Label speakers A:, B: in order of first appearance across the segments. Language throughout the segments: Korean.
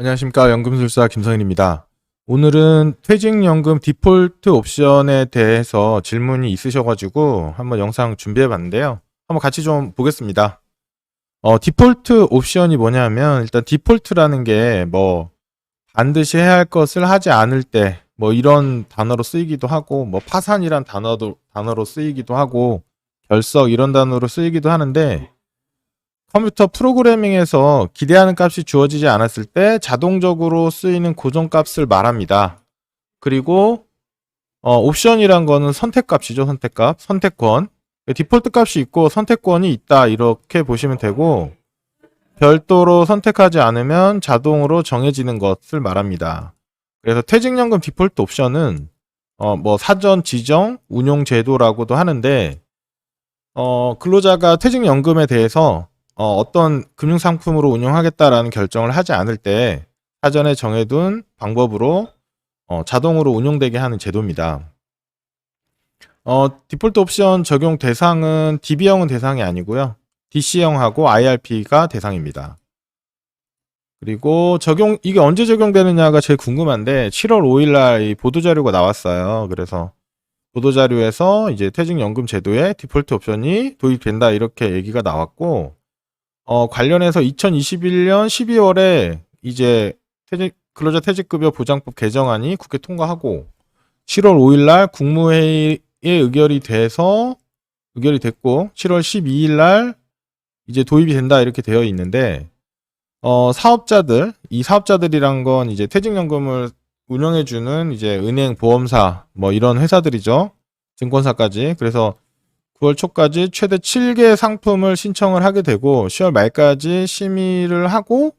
A: 안녕하십니까. 연금술사 김성일입니다. 오늘은 퇴직연금 디폴트 옵션에 대해서 질문이 있으셔가지고 한번 영상 준비해 봤는데요. 한번 같이 좀 보겠습니다. 디폴트 옵션이 뭐냐면 일단 디폴트라는 게 뭐 반드시 해야 할 것을 하지 않을 때 뭐 이런 단어로 쓰이기도 하고 뭐 파산이란 단어로 쓰이기도 하고 결석 이런 단어로 쓰이기도 하는데 컴퓨터 프로그래밍에서 기대하는 값이 주어지지 않았을 때 자동적으로 쓰이는 고정값을 말합니다. 그리고 옵션이란 거는 선택값이죠. 선택값, 선택권. 디폴트 값이 있고 선택권이 있다 이렇게 보시면 되고 별도로 선택하지 않으면 자동으로 정해지는 것을 말합니다. 그래서 퇴직연금 디폴트 옵션은 뭐 사전 지정 운용 제도라고도 하는데 근로자가 퇴직연금에 대해서 어떤 금융상품으로 운용하겠다라는 결정을 하지 않을 때 사전에 정해둔 방법으로 자동으로 운용되게 하는 제도입니다. 디폴트 옵션 적용 대상은 DB형은 대상이 아니고요. DC형하고 IRP가 대상입니다. 그리고 이게 언제 적용되느냐가 제일 궁금한데 7월 5일날 이 보도자료가 나왔어요. 그래서 보도자료에서 이제 퇴직연금 제도에 디폴트 옵션이 도입된다 이렇게 얘기가 나왔고 관련해서 2021년 12월에 이제 근로자 퇴직급여 보장법 개정안이 국회 통과하고 7월 5일날 국무회의에 의결이 됐고 7월 12일날 이제 도입이 된다 이렇게 되어 있는데 이 사업자들이란 건 이제 퇴직연금을 운영해주는 이제 은행, 보험사 뭐 이런 회사들이죠. 증권사까지. 그래서 9월 초까지 최대 7개 상품을 신청을 하게 되고 10월 말까지 심의를 하고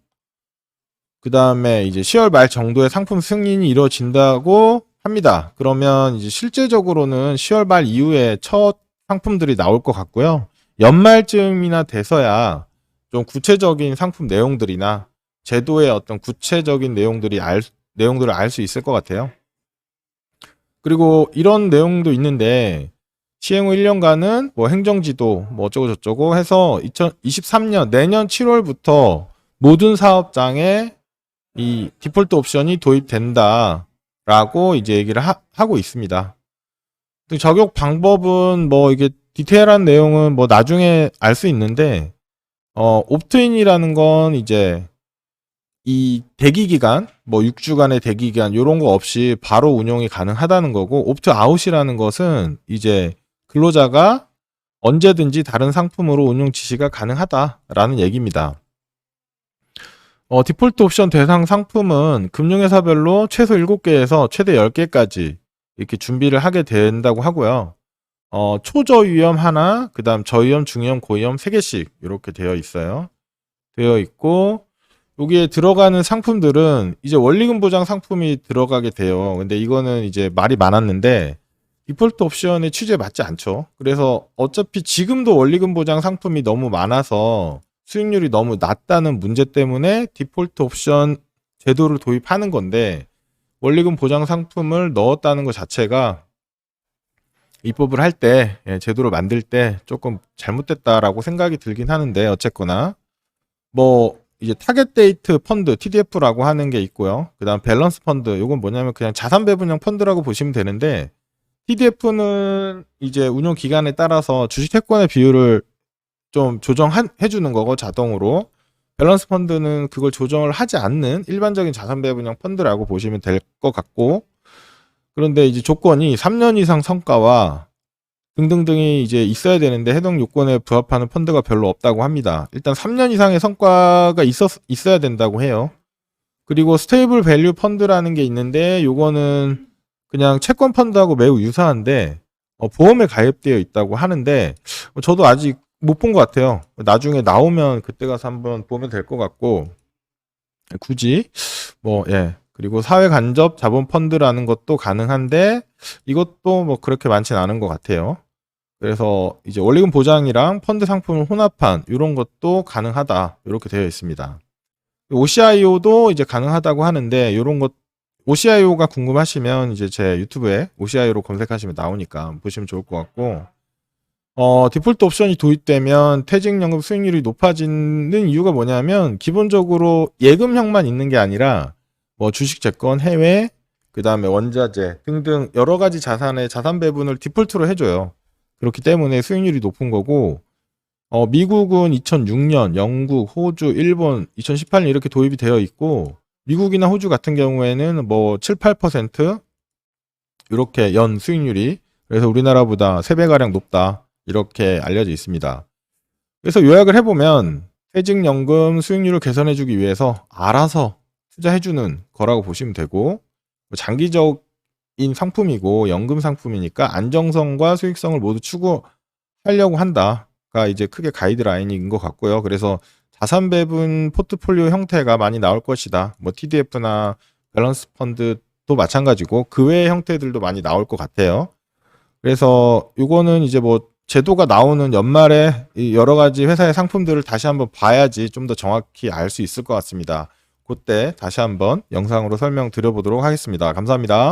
A: 그 다음에 이제 10월 말 정도에 상품 승인이 이루어진다고 합니다. 그러면 이제 실제적으로는 10월 말 이후에 첫 상품들이 나올 것 같고요. 연말쯤이나 돼서야 좀 구체적인 상품 내용들이나 제도의 어떤 구체적인 내용들을 알 수 있을 것 같아요. 그리고 이런 내용도 있는데 시행 후 1년간은 뭐 행정지도 뭐 어쩌고 저쩌고 해서 2023년 내년 7월부터 모든 사업장에 이 디폴트 옵션이 도입된다라고 이제 얘기를 하고 있습니다. 적용 방법은 뭐 이게 디테일한 내용은 뭐 나중에 알 수 있는데 옵트인이라는 건 이제 이 대기기간, 뭐 6주간의 대기기간 요런 거 없이 바로 운용이 가능하다는 거고 옵트아웃이라는 것은 이제 근로자가 언제든지 다른 상품으로 운용 지시가 가능하다라는 얘기입니다. 디폴트 옵션 대상 상품은 금융회사별로 최소 7개에서 최대 10개까지 이렇게 준비를 하게 된다고 하고요. 초저위험 하나, 그 다음 저위험, 중위험, 고위험 3개씩 이렇게 되어 있고 여기에 들어가는 상품들은 이제 원리금 보장 상품이 들어가게 돼요. 근데 이거는 이제 말이 많았는데 디폴트 옵션의 취지에 맞지 않죠. 그래서 어차피 지금도 원리금 보장 상품이 너무 많아서 수익률이 너무 낮다는 문제 때문에 디폴트 옵션 제도를 도입하는 건데 원리금 보장 상품을 넣었다는 것 자체가 입법을 할 때, 제도를 만들 때 조금 잘못됐다라고 생각이 들긴 하는데 어쨌거나 뭐 이제 타겟 데이트 펀드 TDF라고 하는 게 있고요. 그다음 밸런스 펀드 이건 뭐냐면 그냥 자산 배분형 펀드라고 보시면 되는데 TDF는 이제 운용 기간에 따라서 주식 채권의 비율을 좀 조정해 주는 거고 자동으로 밸런스 펀드는 그걸 조정을 하지 않는 일반적인 자산 배분형 펀드라고 보시면 될 것 같고 그런데 이제 조건이 3년 이상 성과와 등등등이 이제 있어야 되는데 해당 요건에 부합하는 펀드가 별로 없다고 합니다. 일단 3년 이상의 성과가 있어야 된다고 해요. 그리고 스테이블 밸류 펀드라는 게 있는데 요거는 그냥 채권 펀드하고 매우 유사한데 보험에 가입되어 있다고 하는데 저도 아직 못 본 것 같아요. 나중에 나오면 그때 가서 한번 보면 될 것 같고 굳이 뭐 그리고 사회 간접 자본 펀드라는 것도 가능한데 이것도 뭐 그렇게 많지는 않은 것 같아요. 그래서 이제 원리금 보장이랑 펀드 상품을 혼합한 이런 것도 가능하다 이렇게 되어 있습니다. OCIO도 이제 가능하다고 하는데 이런 것 OCIO가 궁금하시면 이제 제 유튜브에 OCIO로 검색하시면 나오니까 보시면 좋을 것 같고 디폴트 옵션이 도입되면 퇴직연금 수익률이 높아지는 이유가 뭐냐면 기본적으로 예금형만 있는 게 아니라 뭐 주식, 채권, 해외, 그다음에 원자재 등등 여러 가지 자산의 자산 배분을 디폴트로 해줘요. 그렇기 때문에 수익률이 높은 거고 미국은 2006년, 영국, 호주, 일본 2018년 이렇게 도입이 되어 있고 미국이나 호주 같은 경우에는 뭐 7, 8% 이렇게 연 수익률이 그래서 우리나라보다 3배가량 높다. 이렇게 알려져 있습니다. 그래서 요약을 해보면 퇴직연금 수익률을 개선해주기 위해서 알아서 투자해주는 거라고 보시면 되고 장기적인 상품이고 연금 상품이니까 안정성과 수익성을 모두 추구하려고 한다가 이제 크게 가이드라인인 것 같고요. 그래서 자산 배분 포트폴리오 형태가 많이 나올 것이다. 뭐 TDF나 밸런스 펀드도 마찬가지고 그 외의 형태들도 많이 나올 것 같아요. 그래서 이거는 이제 뭐 제도가 나오는 연말에 이 여러 가지 회사의 상품들을 다시 한번 봐야지 좀 더 정확히 알 수 있을 것 같습니다. 그때 다시 한번 영상으로 설명드려보도록 하겠습니다. 감사합니다.